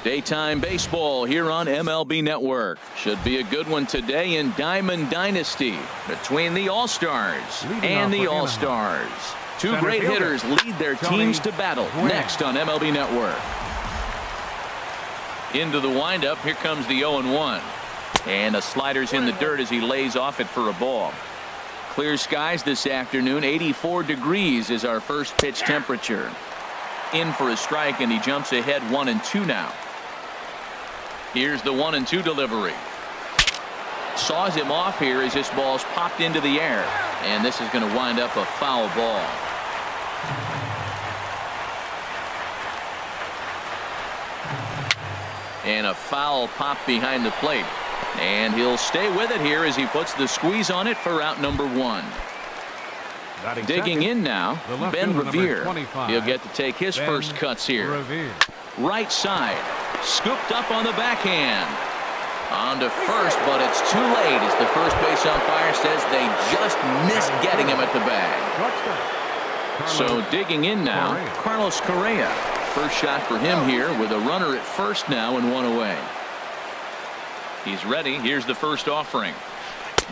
Daytime baseball here on MLB Network. Should be a good one today in Diamond Dynasty between the All-Stars and the All-Stars. Two great hitters lead their teams to battle next on MLB Network. Into the windup. Here comes the 0-1. And the slider's in the dirt as he lays off it for a ball. Clear skies this afternoon. 84 degrees is our first pitch temperature. In for a strike, and he jumps ahead 1-2 now. Here's the 1-2 delivery. Saws him off here as this ball's popped into the air. And this is going to wind up a foul ball. And a foul pop behind the plate. And he'll stay with it here as he puts the squeeze on it for out number 1. Digging in now, Ben Revere. He'll get to take his first cuts here. Right side. Scooped up on the backhand. On to first, but it's too late as the first base umpire says they just missed getting him at the bag. So digging in now, Carlos Correa. First shot for him here with a runner at first now and 1 away. He's ready. Here's the first offering.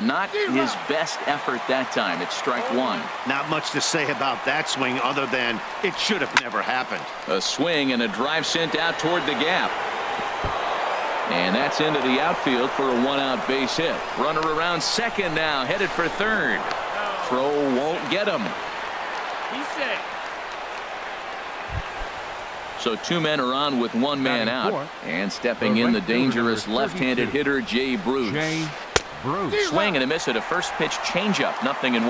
Not his best effort that time. It's strike 1. Not much to say about that swing other than it should have never happened. A swing and a drive sent out toward the gap. And that's into the outfield for a 1-out base hit. Runner around second now, headed for third. Throw won't get him. He's safe. So 2 men are on with 1 man out. And stepping in the dangerous left-handed hitter, Jay Bruce. Swing and a miss at a first pitch changeup. 0-1.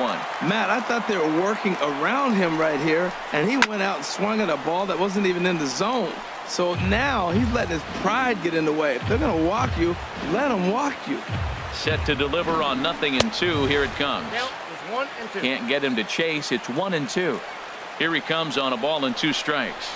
Matt, I thought they were working around him right here, and he went out and swung at a ball that wasn't even in the zone. So now he's letting his pride get in the way. If they're going to walk you, let them walk you. Set to deliver on 0-2. Here it comes. Count is 1-2. Can't get him to chase. It's 1-2. Here he comes on a ball and 2 strikes.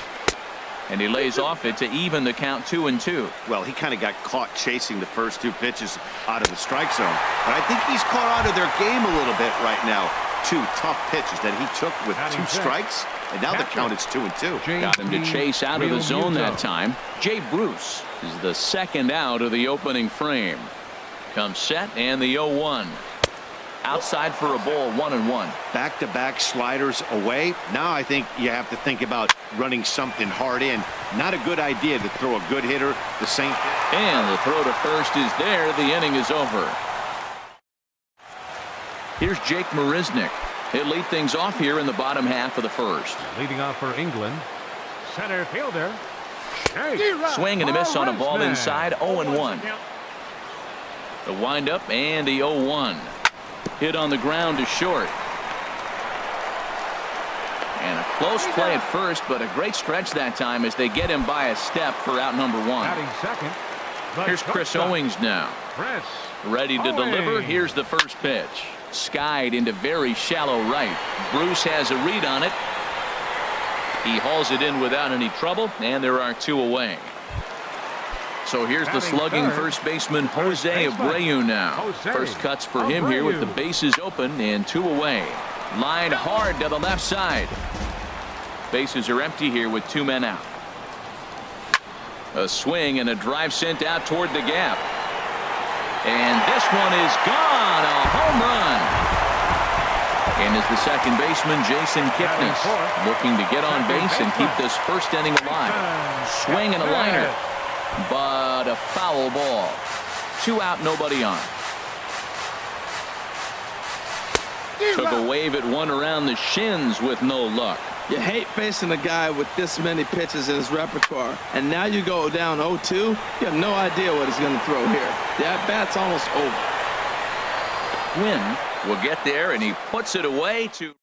And he lays off it to even the count 2-2. Well, he kind of got caught chasing the first 2 pitches out of the strike zone. But I think he's caught out of their game a little bit right now. 2 tough pitches that he took with 2 strikes. And now the count is 2-2. Got him to chase out of the zone that time. Jay Bruce is the second out of the opening frame. Comes set and the 0-1. Outside for a ball, 1-1. Back-to-back sliders away. Now I think you have to think about running something hard in. Not a good idea to throw a good hitter the same. And the throw to first is there. The inning is over. Here's Jake Marisnick. He'll lead things off here in the bottom half of the first. Leading off for England, center fielder. Swing and a miss on a ball inside. 0-1. The windup and the 0-1. Hit on the ground to short. And a close play at first, but a great stretch that time as they get him by a step for out number 1. Here's Chris Owings now. Ready to deliver. Here's the first pitch. Skied into very shallow right. Bruce has a read on it. He hauls it in without any trouble, and there are 2 away. So here's the slugging first baseman Jose Abreu now. First cuts for him here with the bases open and 2 away. Line hard to the left side. Bases are empty here with 2 men out. A swing and a drive sent out toward the gap. And this one is gone. A home run. And is the second baseman Jason Kipnis looking to get on base and keep this first inning alive. Swing and a liner. But a foul ball. 2 out, nobody on. Took a wave at one around the shins with no luck. You hate facing a guy with this many pitches in his repertoire. And now you go down 0-2. You have no idea what he's going to throw here. The at-bat's almost over. Quinn will get there, and he puts it away to...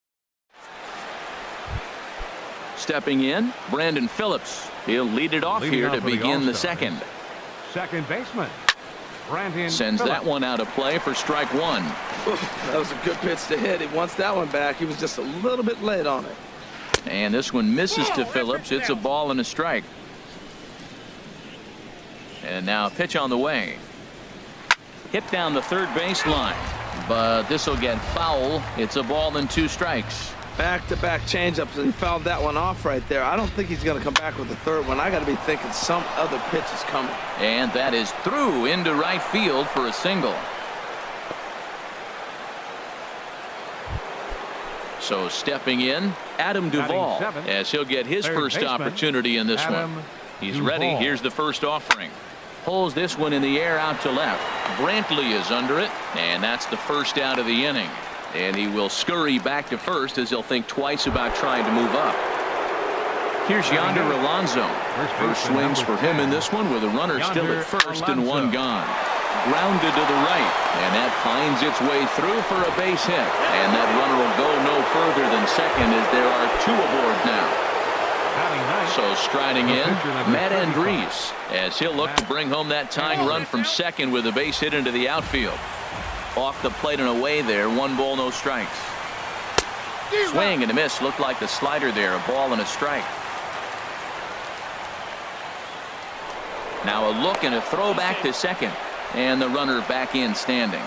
Stepping in, Brandon Phillips. He'll lead it off here to begin the second. Second baseman, Brandon Sends Phillips. that one out of play for strike 1. That was a good pitch to hit. He wants that one back. He was just a little bit late on it. And this one misses to Phillips. It's a ball and a strike. And now a pitch on the way. Hit down the third baseline. But this will get foul. It's a ball and 2 strikes. Back-to-back changeups, and he fouled that one off right there. I don't think he's going to come back with the third one. I got to be thinking some other pitch is coming. And that is through into right field for a single. So stepping in, Adam Duvall, as he'll get his first opportunity in this one. He's ready. Here's the first offering. Pulls this one in the air out to left. Brantley is under it, and that's the first out of the inning. And he will scurry back to first as he'll think twice about trying to move up. Here's Yonder Alonso. First swings for him in this one with a runner still at first and one gone. Grounded to the right, and that finds its way through for a base hit. And that runner will go no further than second as there are two aboard now. So striding in, Matt Andriese, as he'll look to bring home that tying run from second with a base hit into the outfield. Off the plate and away there, 1 ball, no strikes. Swing and a miss, looked like the slider there, a ball and a strike. Now a look and a throw back to second, and the runner back in standing.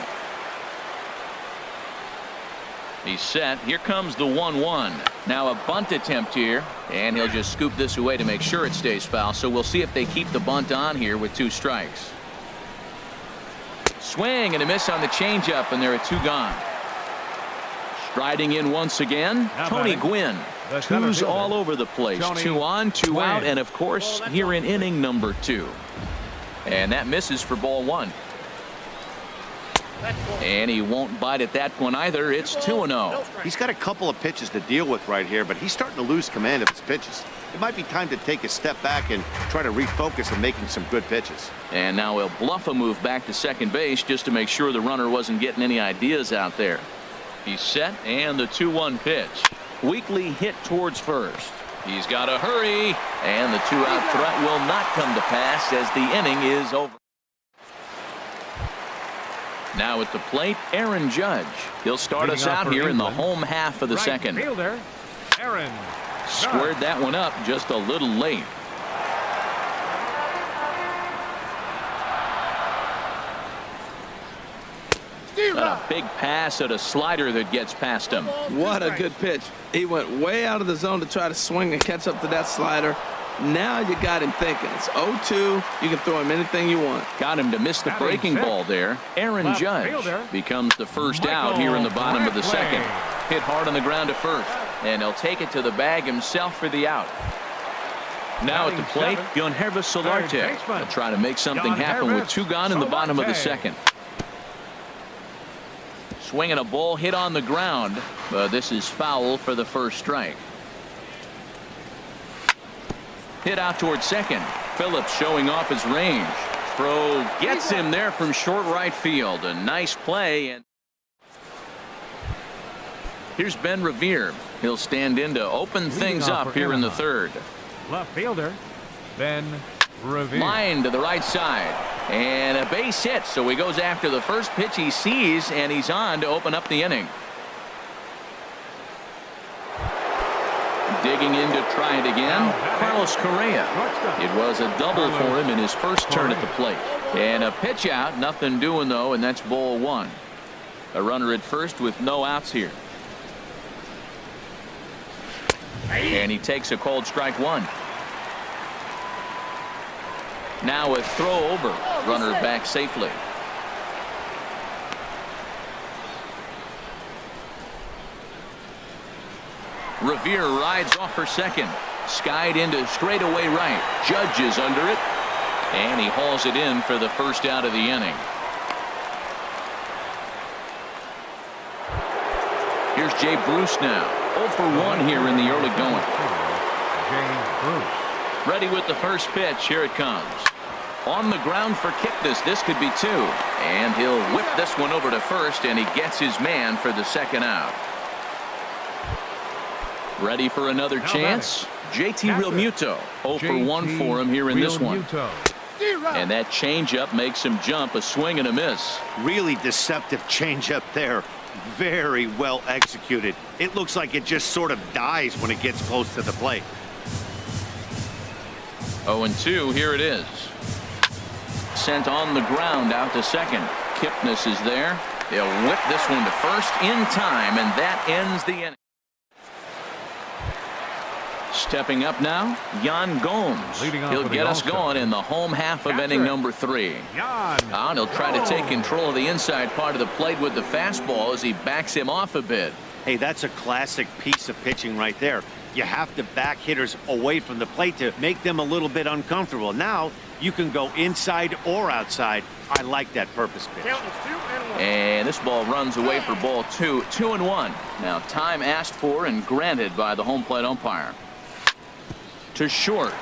He's set. Here comes the 1-1. Now a bunt attempt here, and he'll just scoop this away to make sure it stays foul. So we'll see if they keep the bunt on here with 2 strikes. Swing and a miss on the changeup, and there are 2 gone. Striding in once again, Tony Gwynn. 2's all over the place. 2 on, 2 out, and of course here in inning number 2. And that misses for ball 1. And he won't bite at that one either. It's 2-0. He's got a couple of pitches to deal with right here, but he's starting to lose command of his pitches. It might be time to take a step back and try to refocus on making some good pitches. And now he'll bluff a move back to second base just to make sure the runner wasn't getting any ideas out there. He's set, and the 2-1 pitch. Weakly hit towards first. He's got to hurry, and the 2-out threat will not come to pass as the inning is over. Now at the plate, Aaron Judge. He'll start us out here in the home half of the second. Fielder, Aaron. Squared that one up just a little late. A big pass at a slider that gets past him. What a good pitch. He went way out of the zone to try to swing and catch up to that slider. Now you got him thinking. It's 0-2. You can throw him anything you want. Got him to miss the breaking ball there. Aaron Judge becomes the first out here in the bottom of the second. Hit hard on the ground to first, and he'll take it to the bag himself for the out. Now at the plate, Yonervis Solarte. He'll try to make something happen with 2 gone in the bottom of the second. Swinging a ball hit on the ground, but this is foul for the first strike. Hit out towards second. Phillips showing off his range. Throw gets him there from short right field. A nice play. And here's Ben Revere. He'll stand in to open things up here in the third. Left fielder, Ben Revere. Line to the right side. And a base hit. So he goes after the first pitch he sees, and he's on to open up the inning. Digging in to try it again, Carlos Correa. It was a double for him in his first turn at the plate. And a pitch out, nothing doing though, and that's ball 1. A runner at first with no outs here. And he takes a cold strike 1. Now a throw over, runner back safely. Revere rides off for second. Skied into straightaway right. Judge is under it. And he hauls it in for the first out of the inning. Here's Jay Bruce now. 0 for 1 here in the early going. Jay Bruce. Ready with the first pitch. Here it comes. On the ground for Kipnis. This could be 2. And he'll whip this one over to first, and he gets his man for the second out. Ready for another chance? JT Realmuto. 0 for 1 for him here in this one. And that changeup makes him jump. A swing and a miss. Really deceptive changeup there. Very well executed. It looks like it just sort of dies when it gets close to the plate. 0-2. Here it is. Sent on the ground out to second. Kipnis is there. They'll whip this one to first in time, and that ends the inning. Stepping up now, Yan Gomes. Leading off He'll with get the us All-Star. going in the home half of Catcher. inning number 3. Yan And he'll try to take control of the inside part of the plate with the fastball as he backs him off a bit. Hey, that's a classic piece of pitching right there. You have to back hitters away from the plate to make them a little bit uncomfortable. Now you can go inside or outside. I like that purpose pitch. Count is 2-1. And this ball runs away for ball 2. 2-1. Now time asked for and granted by the home plate umpire. To short.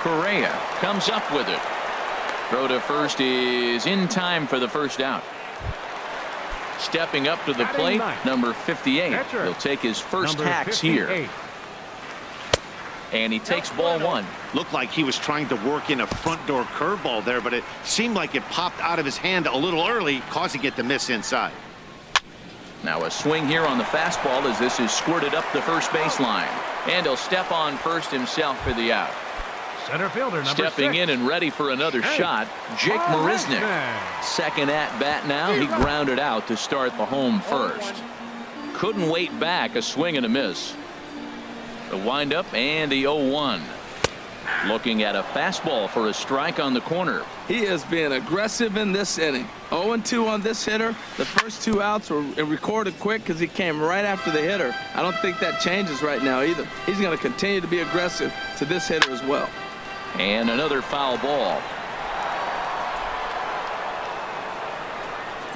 Correa comes up with it. Throw to first is in time for the first out. Stepping up to the Batting plate, ninth. number 58. Catcher. He'll take his first number hacks 58. here. And he takes ball 1. Looked like he was trying to work in a front door curveball there, but it seemed like it popped out of his hand a little early, causing it to miss inside. Now a swing here on the fastball as this is squirted up the first baseline. And he'll step on first himself for the out. Center fielder number Stepping 6. in and ready for another shot, Jake Marisnick. Second at bat now. He grounded out to start the home first. Couldn't wait back. A swing and a miss. The windup and the 0-1. Looking at a fastball for a strike on the corner. He is being aggressive in this inning. 0-2 on this hitter. The first 2 outs were recorded quick because he came right after the hitter. I don't think that changes right now either. He's going to continue to be aggressive to this hitter as well. And another foul ball.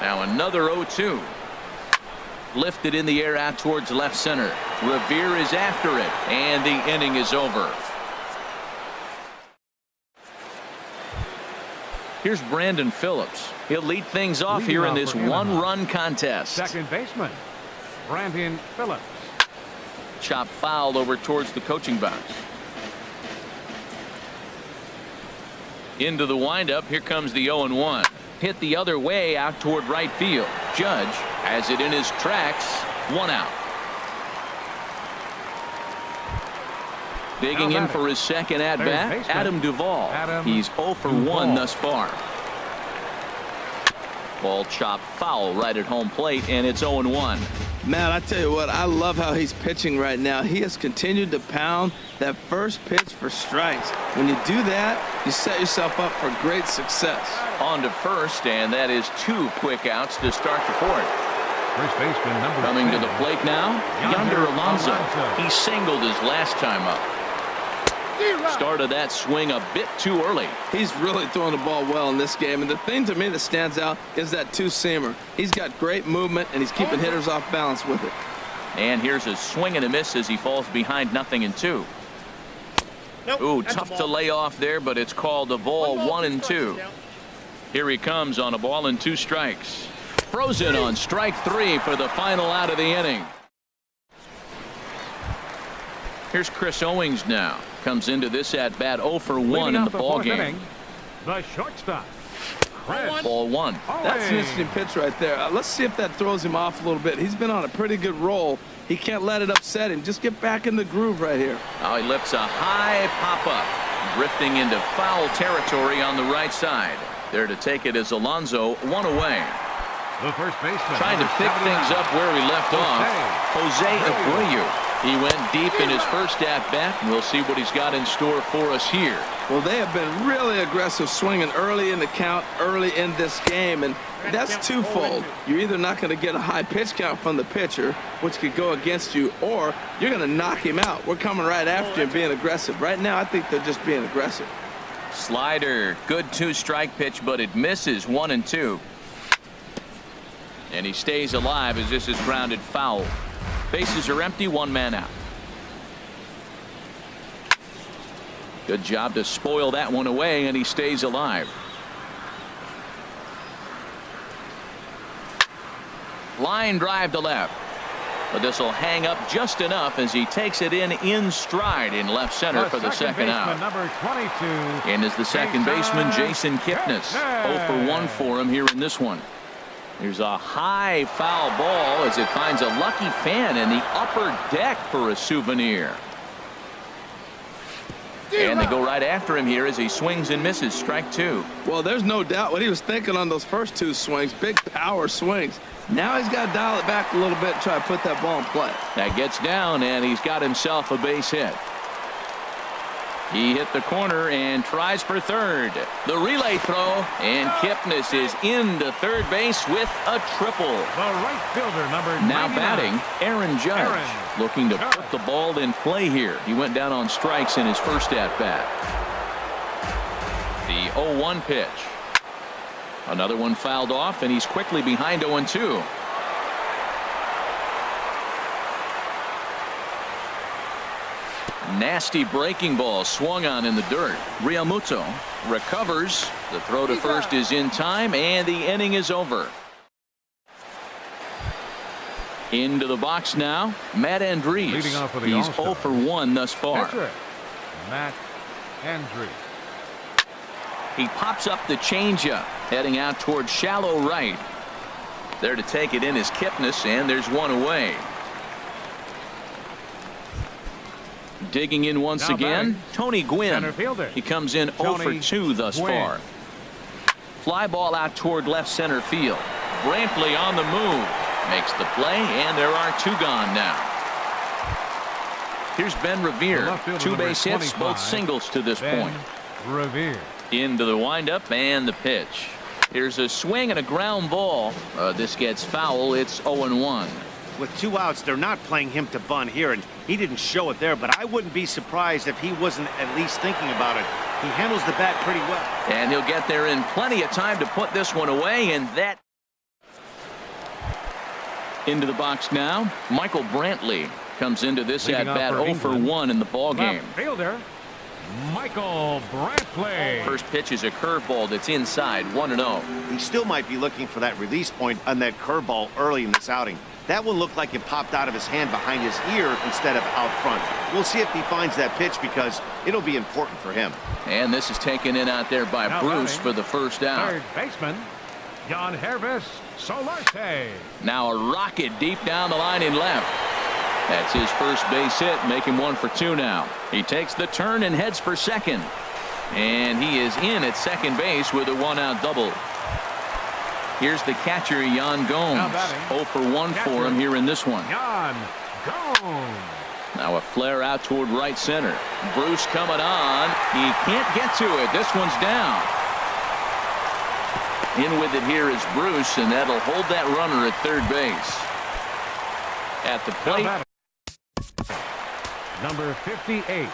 Now another 0-2. Lifted in the air out towards left center. Revere is after it, and the inning is over. Here's Brandon Phillips. He'll lead things off here in this one-run contest. Second baseman Brandon Phillips. Chop fouled over towards the coaching box. Into the windup. Here comes the 0-1. Hit the other way out toward right field. Judge has it in his tracks. 1 out. Digging in for his second at bat, Adam Duvall. He's 0 for 1 thus far. Ball chopped foul right at home plate, and it's 0-1. Man, I tell you what, I love how he's pitching right now. He has continued to pound that first pitch for strikes. When you do that, you set yourself up for great success. On to first, and that is 2 quick outs to start the 4th. First baseman number Coming to 10. the plate now, Yonder Alonso. He singled his last time up. Started that swing a bit too early. He's really throwing the ball well in this game, and the thing to me that stands out is that 2-seamer. He's got great movement, and he's keeping hitters off balance with it. And here's a swing and a miss as he falls behind 0-2. Nope, Ooh, that's a tough ball. to lay off there, but it's called a ball. 1-2. Here he comes on a ball and 2 strikes. Frozen on strike 3 for the final out of the inning. Here's Chris Owings now. Comes into this at bat 0 for 1 in the ball game. The shortstop Chris Ball 1. That's an interesting pitch right there. Let's see if that throws him off a little bit. He's been on a pretty good roll. He can't let it upset him. Just get back in the groove right here. Now he lifts a high pop-up. Drifting into foul territory on the right side. There to take it is Alonso. 1 away. The first baseman Trying to number pick 79. things up where he left off. Jose Abreu. He went deep in his first at-bat. We'll see what he's got in store for us here. Well, they have been really aggressive swinging early in the count, early in this game, and that's twofold. You're either not going to get a high pitch count from the pitcher, which could go against you, or you're going to knock him out. We're coming right after him being aggressive. Right now, I think they're just being aggressive. Slider. Good 2-strike pitch, but it misses. 1-2. And he stays alive as this is grounded foul. Bases are empty. 1 man out. Good job to spoil that one away, and he stays alive. Line drive to left. But this will hang up just enough as he takes it in stride in left center for the second out. Number 22. And is the second baseman Jason Kipnis. 0 for 1 for him here in this one. Here's a high foul ball as it finds a lucky fan in the upper deck for a souvenir. And they go right after him here as he swings and misses. Strike 2. Well, there's no doubt what he was thinking on those first 2 swings. Big power swings. Now he's got to dial it back a little bit and try to put that ball in play. That gets down, and he's got himself a base hit. He hit the corner and tries for third. The relay throw, and Kipnis is into third base with a triple. The right fielder, number 99. Now batting, Aaron Judge, looking to put the ball in play here. He went down on strikes in his first at-bat. The 0-1 pitch. Another one fouled off, and he's quickly behind 0-2. Nasty breaking ball swung on in the dirt. Realmuto recovers. The throw to first is in time, and the inning is over. Into the box now, Matt Andriese. Leading off for the He's All-Star. 0 for 1 thus far. Pitcher, Matt Andriese. He pops up the changeup, heading out towards shallow right. There to take it in is Kipnis, and there's one away. Digging in once Now again, batting, Tony Gwynn. center fielder, He comes in 0 for Tony 2 thus Gwynn. far. Fly ball out toward left center field. Brantley on the move. Makes the play, and there are 2 gone now. Here's Ben Revere. The left fielder, 2 number base hits, 25, both singles to this Ben point. Revere. Into the windup and the pitch. Here's a swing and a ground ball. This gets foul. It's 0-1. With 2 outs, they're not playing him to bunt here, and he didn't show it there, but I wouldn't be surprised if he wasn't at least thinking about it. He handles the bat pretty well. And he'll get there in plenty of time to put this one away, and that. Into the box now, Michael Brantley comes into this Leading off at-bat for 0 for England, 1 in the ball game. Left fielder, Michael Brantley. First pitch is a curveball that's inside, 1-0. He still might be looking for that release point on that curveball early in this outing. That one looked like it popped out of his hand behind his ear instead of out front. We'll see if he finds that pitch because it'll be important for him. And this is taken in out there by Now Bruce batting, for the first out. Third baseman, Jan Hervis Solarte. Now a rocket deep down the line in left. That's his first base hit, making 1 for 2 now. He takes the turn and heads for second. And he is in at second base with a 1-out double. Here's the catcher, Jan Gomes. 0 for 1 for him here in this one. Jan Gomes. Now a flare out toward right center. Bruce coming on. He can't get to it. This one's down. In with it here is Bruce, and that'll hold that runner at third base. At the plate. Number 58.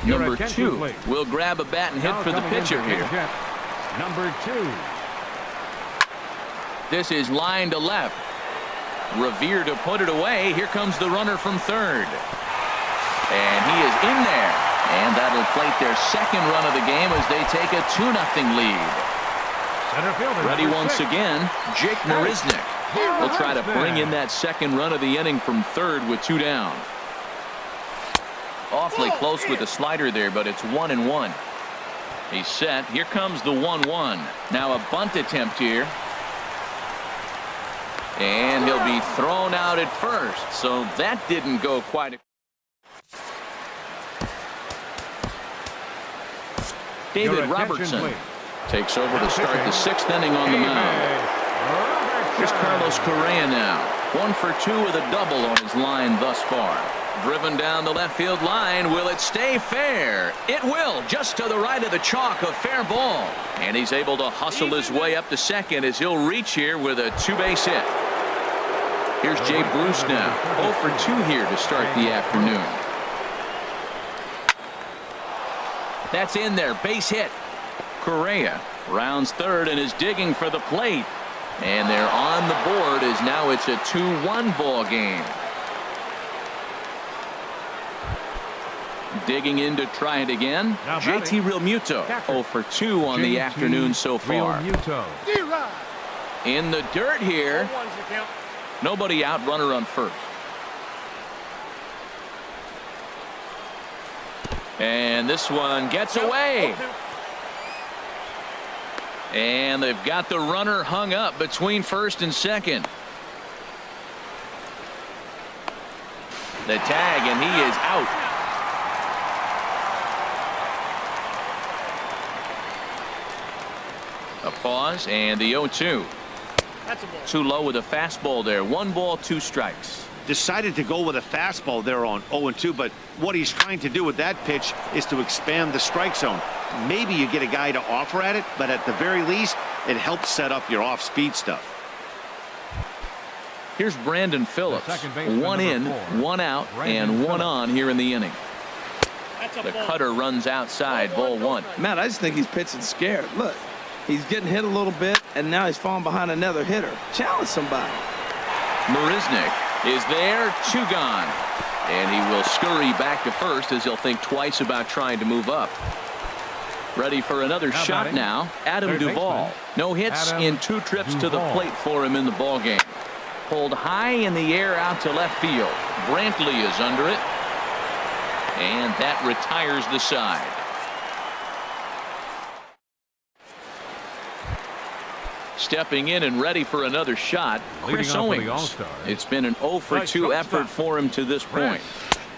Number 2 will grab a bat and hit for the pitcher here. Number 2. This is line to left. Revere to put it away. Here comes the runner from third. And he is in there. And that'll plate their second run of the game as they take a 2-0 lead. Center fielder, Ready number once 6. again, Jake Marisnick. Will try to bring in that second run of the inning from third with 2 down. Awfully close with the slider there, but it's 1-1. He's set. Here comes the 1-1. Now a bunt attempt here. And he'll be thrown out at first. So that didn't go quite. David Robertson takes over to start the 6th inning on the mound. Here's Carlos Correa now. 1 for 2 with a double on his line thus far. Driven down the left field line. Will it stay fair? It will. Just to the right of the chalk, a fair ball. And he's able to hustle his way up to second as he'll reach here with a 2-base hit. Here's Jay Bruce now. 0 for 2 here to start the afternoon. That's in there. Base hit. Correa rounds third and is digging for the plate. And they're on the board as now it's a 2-1 ball game. Digging in to try it again. JT Realmuto 0 for 2 on the afternoon so far. In the dirt here. Nobody out, runner on first. And this one gets away. And they've got the runner hung up between first and second. The tag, and he is out. A pause and the 0-2. That's a ball. Too low with a fastball there. 1 ball, 2 strikes. Decided to go with a fastball there on 0-2, but what he's trying to do with that pitch is to expand the strike zone. Maybe you get a guy to offer at it, but at the very least, it helps set up your off-speed stuff. Here's Brandon Phillips. 1 in, 1 out, and 1 on here in the inning. That's a The ball. cutter runs outside, ball 1. Matt, I just think he's pitching scared. Look, he's getting hit a little bit, and now he's falling behind another hitter. Challenge somebody. Marisnick is there, 2 gone. And he will scurry back to first as he'll think twice about trying to move up. Ready for another shot now, Adam Third Duvall. baseman, No hits Adam in 2 trips to the Duvall. plate for him in the ballgame. Pulled high in the air out to left field. Brantley is under it. And that retires the side. Stepping in and ready for another shot, Chris Leading off for the Owings. All-Stars, It's been an 0 for 2 shortstop, effort for him to this point.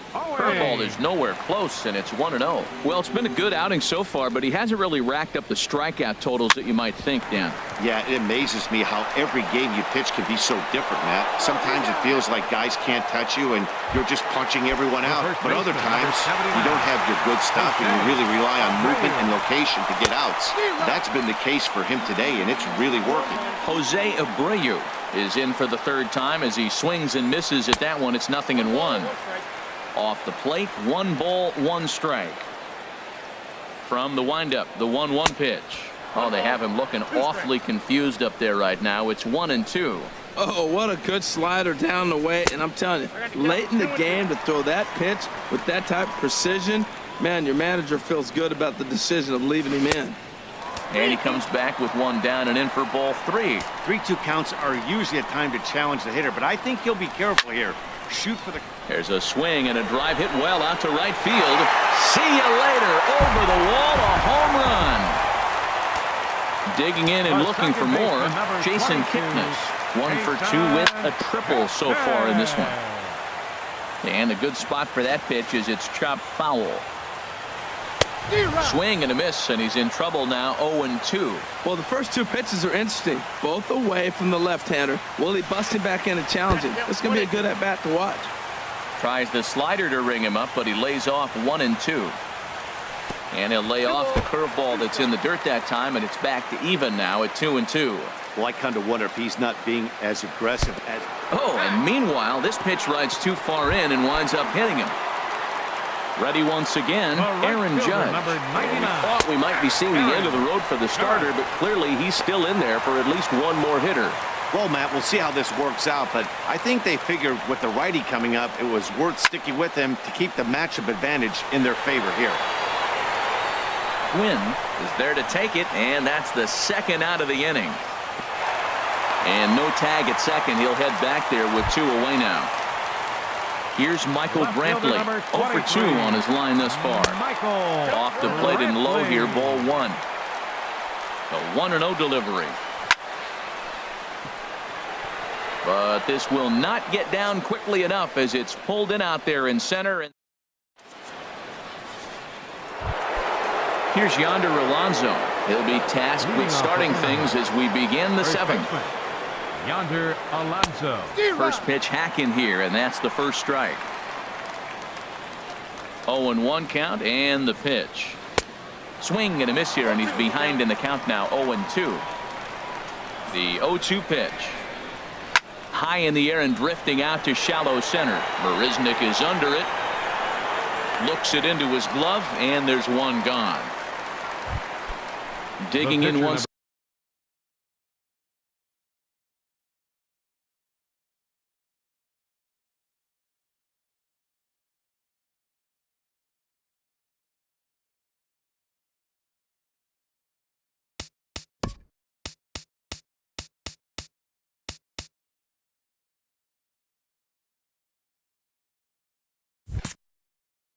Curveball is nowhere close, and it's 1-0. Well, it's been a good outing so far, but he hasn't really racked up the strikeout totals that you might think, Dan. Yeah, it amazes me how every game you pitch can be so different, Matt. Sometimes it feels like guys can't touch you and you're just punching everyone out. But other times you don't have your good stuff and you really rely on movement and location to get outs. That's been the case for him today, and it's really working. Jose Abreu is in for the 3rd time as he swings and misses at that one. It's 0-1. Off the plate, 1 ball, 1 strike. From the windup, the 1-1 pitch. Oh, they have him looking awfully confused up there right now. It's 1-2. Oh, what a good slider down the way. And I'm telling you, late in the game to throw that pitch with that type of precision, man, your manager feels good about the decision of leaving him in. And he comes back with 1 down and in for ball 3. 3-2 counts are usually a time to challenge the hitter, but I think he'll be careful here. Shoot for the... There's a swing and a drive hit well out to right field. See you later. Over the wall, a home run. Digging in and looking for more, Jason Kipnis. 1 for 2 with a triple so far in this one. And a good spot for that pitch is it's chopped foul. Swing and a miss, and he's in trouble now. 0-2. Well, the first 2 pitches are interesting, both away from the left-hander. Will he bust him back in and challenge him? It's going to be a good at-bat to watch. Tries the slider to ring him up, but he lays off 1-2. And he'll lay off the curveball that's in the dirt that time, and it's back to even now at 2-2. Well, I kind of wonder if he's not being as aggressive as... Oh, and meanwhile, this pitch rides too far in and winds up hitting him. Ready once again, Aaron Judge. We thought we might be seeing the end of the road for the starter, but clearly he's still in there for at least 1 more hitter. Well, Matt, we'll see how this works out, but I think they figured with the righty coming up, it was worth sticking with him to keep the matchup advantage in their favor here. Quinn is there to take it, and that's the 2nd out of the inning. And no tag at second. He'll head back there with 2 away now. Here's Michael Brantley, 0 for 2 on his line thus far. Off the plate and low here, ball 1. A 1-0 delivery. But this will not get down quickly enough as it's pulled in out there in center. And here's Yonder Alonso. He'll be tasked with starting things as we begin the 7th. Yonder Alonso. First pitch hack in here, and that's the first strike. 0-1 count, and the pitch. Swing and a miss here, and he's behind in the count now. 0-2. The 0-2 pitch. High in the air and drifting out to shallow center. Marisnick is under it. Looks it into his glove, and there's 1 gone. Digging in once.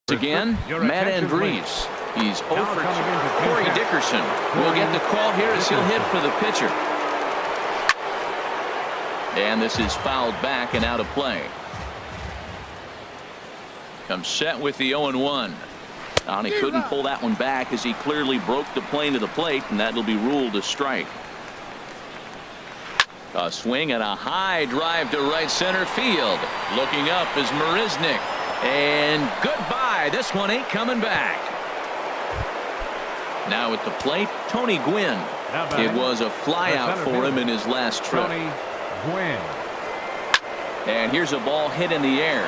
Again, Matt Andrees. He's 0 for 2. Corey Dickerson will get the call here as he'll hit for the pitcher. And this is fouled back and out of play. Comes set with the 0-1. And he couldn't pull that one back as he clearly broke the plane to the plate, and that'll be ruled a strike. A swing and a high drive to right center field. Looking up is Marisnick. And goodbye. This one ain't coming back. Now at the plate, Tony Gwynn. It was a flyout for him in his last trip. Tony Gwynn. And here's a ball hit in the air.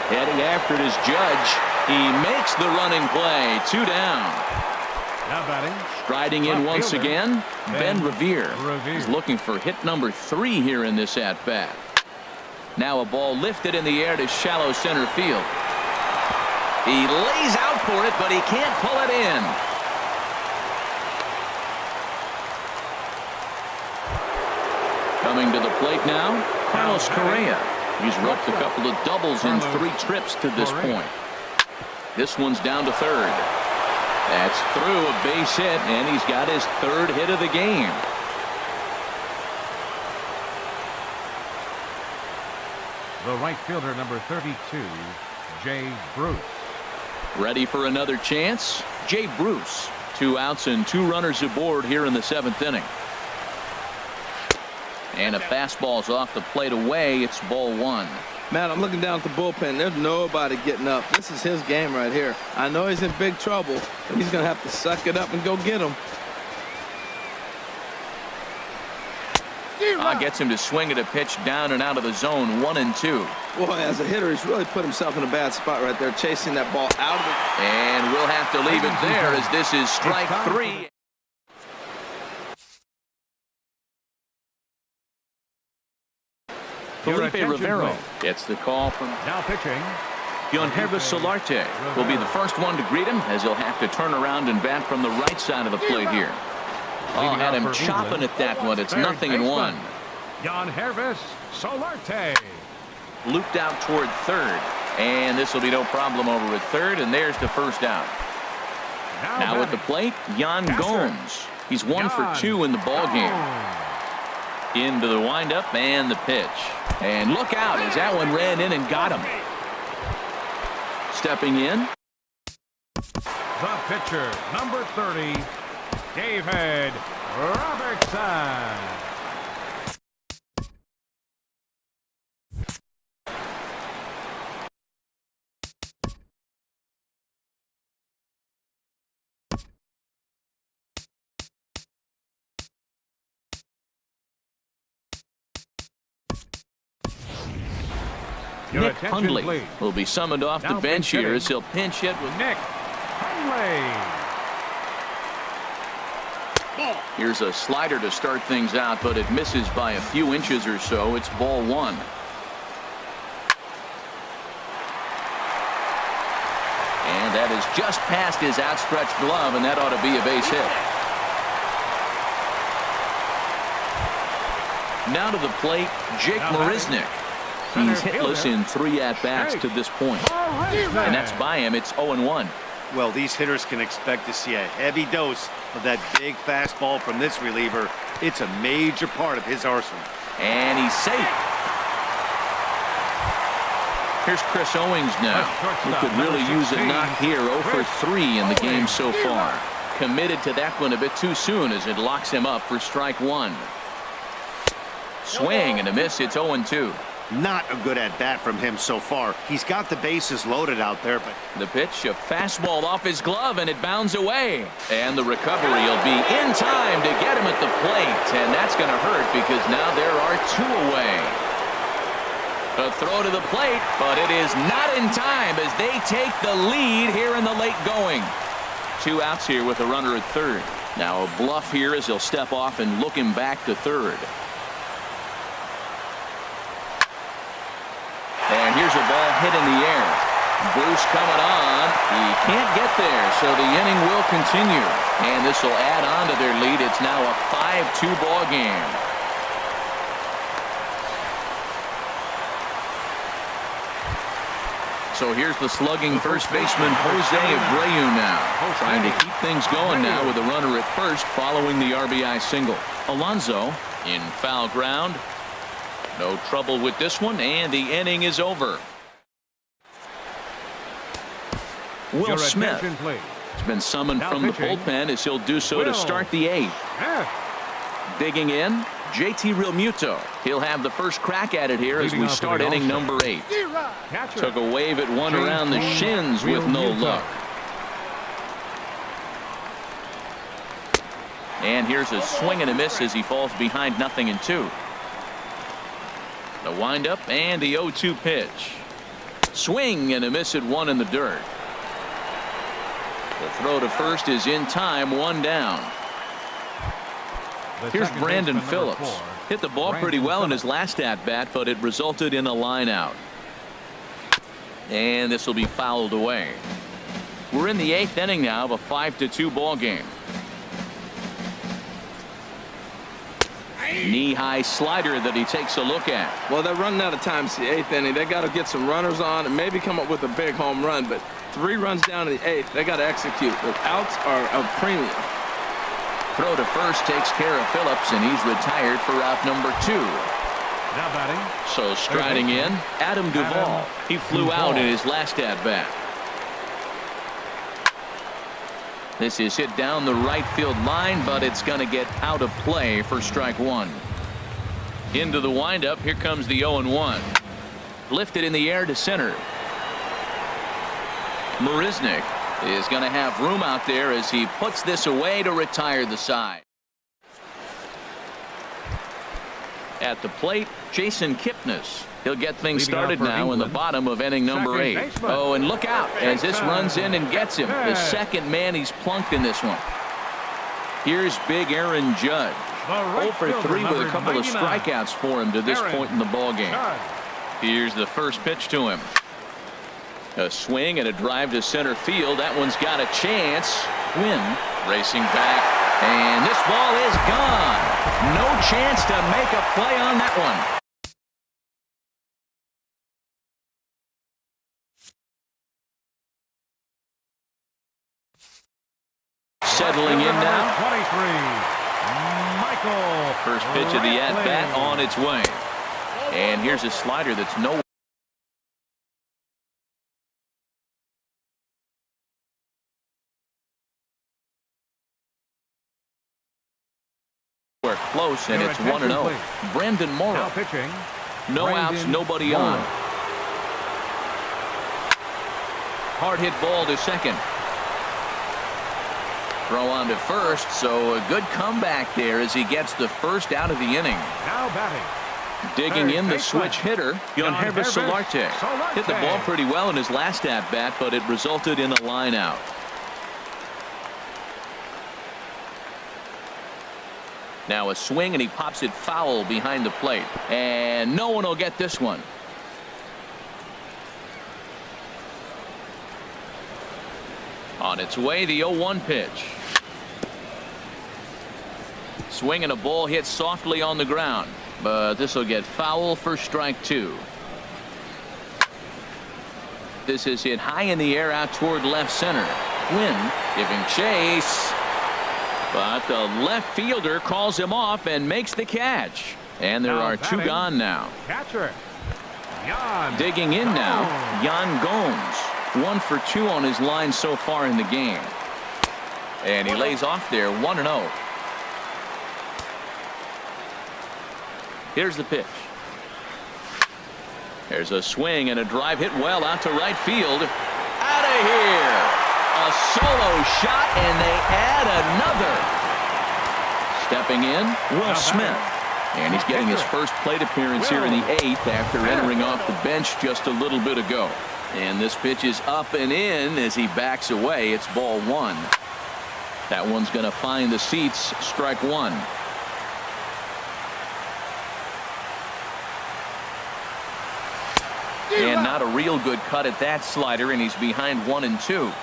Heading after it is Judge. He makes the running play. 2 down. Now batting. Striding in once fielder, again, Ben Revere. Revere. He's looking for hit number 3 here in this at-bat. Now a ball lifted in the air to shallow center field. He lays out for it, but he can't pull it in. Coming to the plate now, Carlos Correa. He's roped a couple of doubles in 3 trips to this point. This one's down to third. That's through a base hit, and he's got his 3rd hit of the game. The right fielder, number 32, Jay Bruce. Ready for another chance? Jay Bruce. 2 outs and 2 runners aboard here in the 7th inning. And a fastball's off the plate away. It's ball 1. Man, I'm looking down at the bullpen. There's nobody getting up. This is his game right here. I know he's in big trouble, but he's going to have to suck it up and go get him. Gets him to swing at a pitch down and out of the zone. 1 and 2. Boy, as a hitter, he's really put himself in a bad spot right there, chasing that ball out of it. And we'll have to leave it there as this is strike 3. Felipe Rivero gets the call from Now pitching. Yangervis Solarte will be the first one to greet him as he'll have to turn around and bat from the right side of the plate here. Oh, had him chopping at that one. It's 0-1. Yangervis Solarte. Looped out toward third. And this will be no problem over at third. And there's the first out. Now at the plate, Yan Gomes. He's 1 for 2 in the ball game. Into the windup and the pitch. And look out as that one ran in and got him. Stepping in. The pitcher, number 30, David Robertson. Nick Hundley will be summoned off the bench here as he'll pinch hit with Nick Hundley. Here's a slider to start things out, but it misses by a few inches or so. It's ball 1. And that is just past his outstretched glove, and that ought to be a base hit. Now to the plate, Jake Marisnick. He's hitless in 3 at-bats to this point. And that's by him. It's 0-1. Well, these hitters can expect to see a heavy dose of that big fastball from this reliever. It's a major part of his arsenal. And he's safe. Here's Chris Owings now, who could really use a knock here. 0 for 3 in the game so far. Committed to that one a bit too soon as it locks him up for strike 1. Swing and a miss. It's 0-2. Not a good at-bat from him so far. He's got the bases loaded out there, but the pitch, a fastball off his glove, and it bounds away. And the recovery will be in time to get him at the plate. And that's going to hurt because now there are 2 away. A throw to the plate, but it is not in time as they take the lead here in the late going. 2 outs here with a runner at third. Now a bluff here as he'll step off and look him back to third. And here's a ball hit in the air. Bruce coming on. He can't get there, so the inning will continue. And this will add on to their lead. It's now a 5-2 ball game. So here's the slugging first baseman Jose Abreu now, trying to keep things going now with a runner at first following the RBI single. Alonso in foul ground. No trouble with this one, and the inning is over. Will Your Smith. attention, please. He's been summoned Now from the pitching. bullpen as he'll do so to Will start the 8th. Smith. Digging in, JT Realmuto. He'll have the first crack at it here as Leading we off for start the inning All-Star. number 8. Catcher. Took a wave at one JT around the shins with no Realmuto. luck. And here's a swing and a miss as he falls behind 0-2. The windup and the 0-2 pitch. Swing and a miss at 1 in the dirt. The throw to first is in time, 1 down. The Here's second Brandon baseman, number Phillips. 4. Hit the ball pretty Brandon well in his Phillips. last at-bat, but it resulted in a line out. And this will be fouled away. We're in the 8th inning now of a 5-2 ball game. Knee-high slider that he takes a look at. Well, they're running out of time. It's the 8th inning. They got to get some runners on and maybe come up with a big home run. But 3 runs down in the 8th. They got to execute. The outs are a premium. Throw to first takes care of Phillips, and he's retired for out number 2. Now batting. So striding in, Adam Duvall. He flew out in his last at-bat. This is hit down the right field line, but it's going to get out of play for strike 1. Into the windup. Here comes the 0-1. Lifted in the air to center. Marisnik is going to have room out there as he puts this away to retire the side. At the plate, Jason Kipnis. He'll get things Leading started off for now in the England, bottom of inning number second 8. baseman. Oh, and look out as this Jason runs in and gets him. The Smith. second man he's plunked in this one. Here's big Aaron Judge. The right 0 for fielder, 3 with a number couple of 99. strikeouts for him to this Aaron point in the ball game. Judge. Here's the first pitch to him. A swing and a drive to center field. That one's got a chance. Win racing back, and this ball is gone. No chance to make a play on that one. Settling in now. 23. Michael. First pitch of the at-bat Brantley. on its way. And here's a slider that's nowhere close, and Your it's attention, 1-0. please. Brandon Now Morrow. pitching. No outs, Brandon nobody Morrow. on. Hard hit ball to second. Throw on to first, so a good comeback there as he gets the first out of the inning. Now batting. Digging Third in the baseman. switch hitter, Yohannes Solarte. Hit the ball pretty well in his last at-bat, but it resulted in a line out. Now a swing, and he pops it foul behind the plate. And no one will get this one. On its way, the 0-1 pitch. Swing and a ball hit softly on the ground, but this will get foul for strike 2. This is hit high in the air out toward left center. Quinn giving chase, but the left fielder calls him off and makes the catch. And there Now are 2 batting. gone now. Catcher. Jan. Digging in now, Jan Gomes. 1 for 2 on his line so far in the game. And he lays off there, 1-0. Here's the pitch. There's a swing and a drive hit well out to right field. Out of here. A solo shot, and they add another. Stepping in, Will Smith. And he's getting his first plate appearance here in the 8th after entering off the bench just a little bit ago. And this pitch is up and in as he backs away. It's ball 1. That one's going to find the seats. Strike 1. And not a real good cut at that slider, and he's behind 1-2.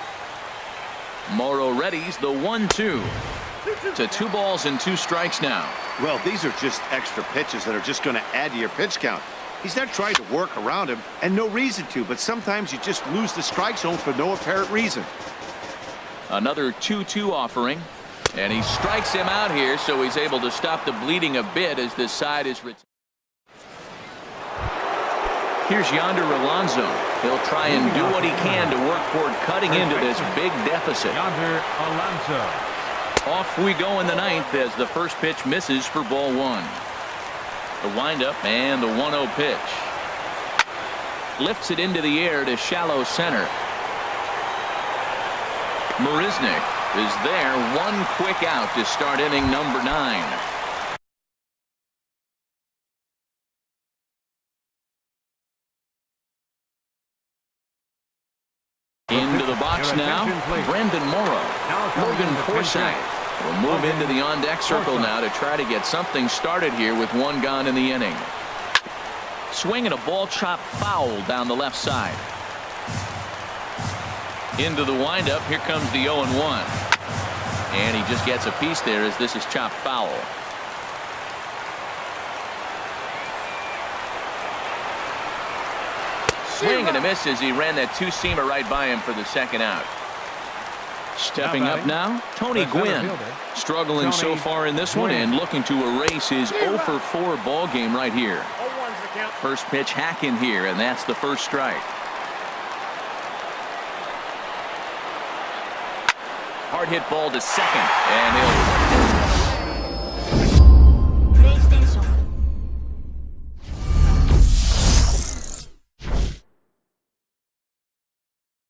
Morrow readies the 1-2 to 2 balls and 2 strikes now. Well, these are just extra pitches that are just going to add to your pitch count. He's not trying to work around him, and no reason to, but sometimes you just lose the strike zone for no apparent reason. Another 2-2 offering, and he strikes him out here, so he's able to stop the bleeding a bit as this side is retired. Here's Yonder Alonso. He'll try and do what he can to work toward cutting into this big deficit. Yonder Alonso. Off we go in the ninth as the first pitch misses for ball one. The windup and the 1-0 pitch. Lifts it into the air to shallow center. Marisnick is there. One quick out to start inning number 9. Into the box now, Brandon Morrow. Logan Forsythe will move into the on-deck circle now to try to get something started here with one gone in the inning. Swing and a ball chopped foul down the left side. Into the windup, here comes the 0-1. And he just gets a piece there as this is chopped foul. Swing and a miss as he ran that two-seamer right by him for the second out. Stepping up now, Tony Gwynn. Struggling so far in this one and looking to erase his 0-for-4 ball game right here. First pitch hack in here, and that's the first strike. Hard hit ball to second, and he'll